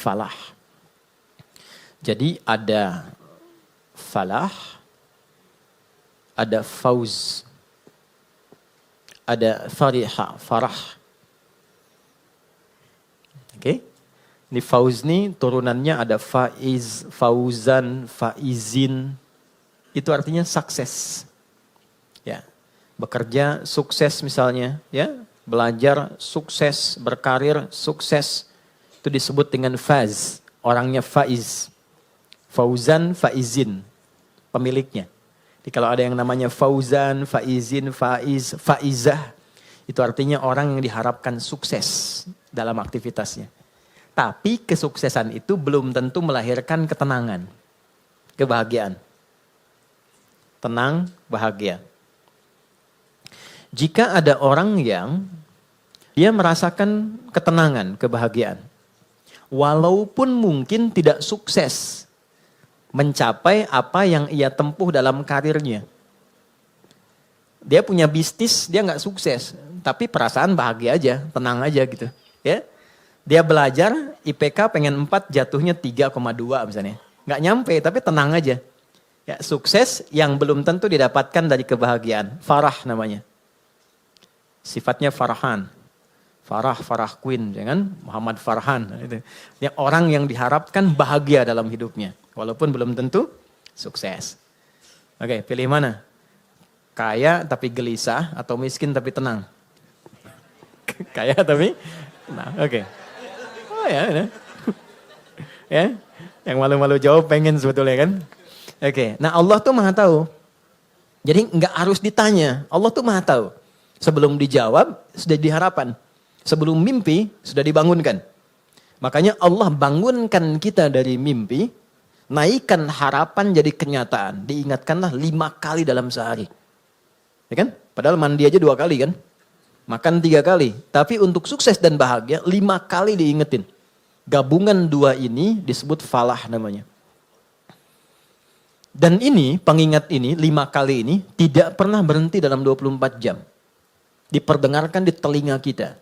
falah. Jadi ada falah, ada fauz, ada fariha, farah. Oke? Ini fauz nih turunannya ada faiz, fauzan, faizin. Itu artinya sukses. Ya. Bekerja sukses misalnya, ya. Belajar sukses, berkarir sukses. Itu disebut dengan faz. Orangnya faiz. Fauzan, faizin. Pemiliknya. Jadi kalau ada yang namanya fauzan, faizin, faiz, faizah. Itu artinya orang yang diharapkan sukses dalam aktivitasnya. Tapi kesuksesan itu belum tentu melahirkan ketenangan. Kebahagiaan. Tenang, bahagia. Jika ada orang yang dia merasakan ketenangan, kebahagiaan. Walaupun mungkin tidak sukses mencapai apa yang ia tempuh dalam karirnya. Dia punya bisnis, dia nggak sukses. Tapi perasaan bahagia aja, tenang aja gitu. Ya. Dia belajar, IPK pengen 4, jatuhnya 3,2 misalnya. Nggak nyampe, tapi tenang aja. Ya, sukses yang belum tentu didapatkan dari kebahagiaan. Farah namanya. Sifatnya farahan. Farah Queen, jangan Muhammad Farhan. Ini orang yang diharapkan bahagia dalam hidupnya. Walaupun belum tentu sukses. Oke, pilih mana? Kaya tapi gelisah atau miskin tapi tenang? Kaya tapi tenang, oke. Oh ya. Ya, yang malu-malu jawab pengen sebetulnya kan. Oke, nah Allah tuh maha tahu. Jadi nggak harus ditanya, Allah tuh maha tahu. Sebelum dijawab, sudah diharapan. Sebelum mimpi, sudah dibangunkan. Makanya Allah bangunkan kita dari mimpi, naikkan harapan jadi kenyataan. Diingatkanlah 5 kali dalam sehari. Ya kan? Padahal mandi aja 2 kali kan? Makan 3 kali. Tapi untuk sukses dan bahagia, 5 kali diingetin. Gabungan 2 ini disebut falah namanya. Dan ini, pengingat ini, 5 kali ini, tidak pernah berhenti dalam 24 jam. Diperdengarkan di telinga kita.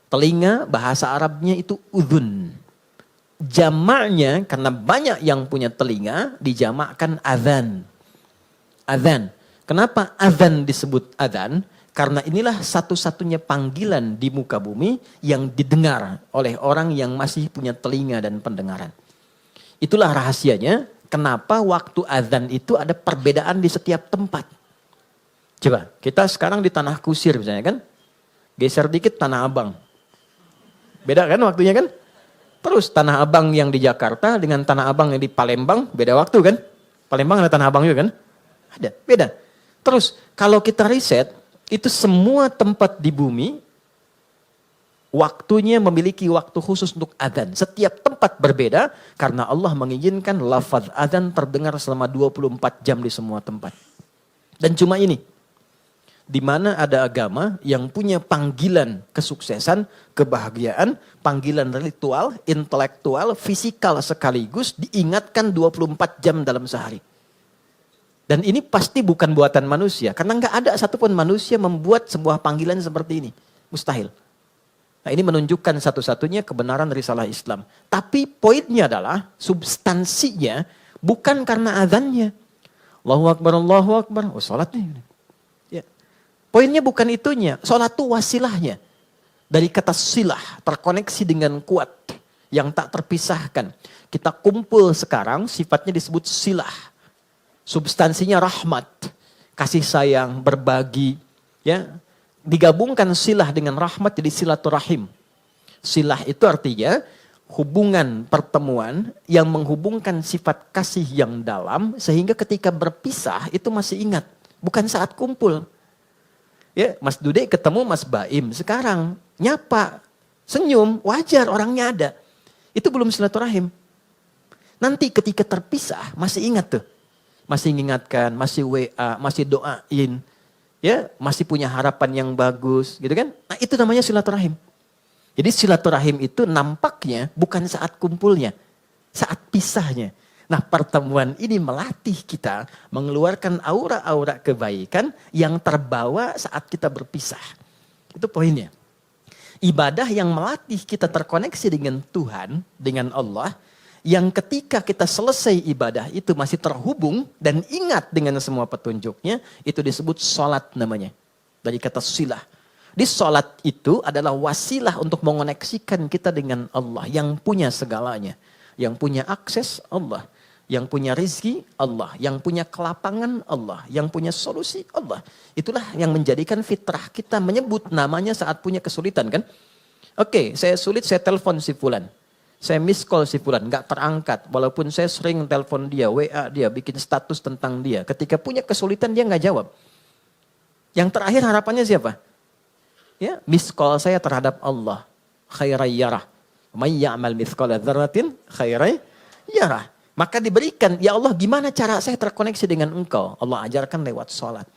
Telinga bahasa Arabnya itu udhun. Jamaknya karena banyak yang punya telinga dijamakkan adzan. Adzan. Kenapa adzan disebut adzan? Karena inilah satu-satunya panggilan di muka bumi yang didengar oleh orang yang masih punya telinga dan pendengaran. Itulah rahasianya kenapa waktu adzan itu ada perbedaan di setiap tempat. Coba, kita sekarang di Tanah Kusir misalnya kan. Geser dikit Tanah Abang. Beda kan waktunya kan? Terus Tanah Abang yang di Jakarta dengan Tanah Abang yang di Palembang beda waktu kan? Palembang ada Tanah Abang juga kan? Ada, beda. Terus kalau kita riset, itu semua tempat di bumi waktunya memiliki waktu khusus untuk adzan. Setiap tempat berbeda karena Allah mengizinkan lafaz adzan terdengar selama 24 jam di semua tempat. Dan cuma ini, di mana ada agama yang punya panggilan kesuksesan, kebahagiaan, panggilan ritual, intelektual, fisikal sekaligus diingatkan 24 jam dalam sehari. Dan ini pasti bukan buatan manusia. Karena nggak ada satupun manusia membuat sebuah panggilan seperti ini. Mustahil. Nah ini menunjukkan satu-satunya kebenaran risalah Islam. Tapi poinnya adalah substansinya bukan karena azannya. Allahu Akbar, Allahu Akbar. Oh sholat nih. Ya. Poinnya bukan itunya. Sholat itu wasilahnya. Dari kata silah, terkoneksi dengan kuat. Yang tak terpisahkan. Kita kumpul sekarang sifatnya disebut silah. Substansinya rahmat, kasih sayang, berbagi, ya. Digabungkan silah dengan rahmat jadi silaturahim. Silah itu artinya hubungan pertemuan yang menghubungkan sifat kasih yang dalam sehingga ketika berpisah itu masih ingat, bukan saat kumpul. Ya, Mas Dude ketemu Mas Baim sekarang nyapa, senyum, wajar orangnya ada. Itu belum silaturahim. Nanti ketika terpisah masih ingat tuh. Masih mengingatkan, masih WA, masih doain, ya, masih punya harapan yang bagus, gitu kan? Nah, itu namanya silaturahim. Jadi silaturahim itu nampaknya bukan saat kumpulnya, saat pisahnya. Nah, pertemuan ini melatih kita mengeluarkan aura-aura kebaikan yang terbawa saat kita berpisah. Itu poinnya. Ibadah yang melatih kita terkoneksi dengan Tuhan, dengan Allah, yang ketika kita selesai ibadah itu masih terhubung dan ingat dengan semua petunjuknya, itu disebut sholat namanya. Dari kata silah. Di sholat itu adalah wasilah untuk mengoneksikan kita dengan Allah yang punya segalanya. Yang punya akses Allah. Yang punya rizki Allah. Yang punya kelapangan Allah. Yang punya solusi Allah. Itulah yang menjadikan fitrah kita menyebut namanya saat punya kesulitan kan. Oke, saya sulit, saya telepon si fulan. Saya miss call si fulan, gak terangkat. Walaupun saya sering telepon dia, WA dia, bikin status tentang dia. Ketika punya kesulitan dia gak jawab. Yang terakhir harapannya siapa? Ya, miss call saya terhadap Allah. Khairai yarah. May ya'mal mithqala dzarratin khairai yarah. Maka diberikan, ya Allah gimana cara saya terkoneksi dengan engkau? Allah ajarkan lewat sholat.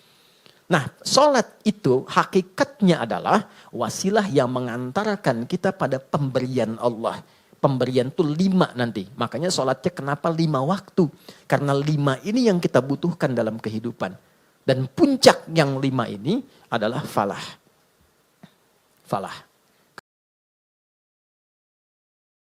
Nah, sholat itu hakikatnya adalah wasilah yang mengantarkan kita pada pemberian Allah. Pemberian itu 5 nanti. Makanya sholatnya kenapa 5 waktu? Karena 5 ini yang kita butuhkan dalam kehidupan. Dan puncak yang 5 ini adalah falah. Falah.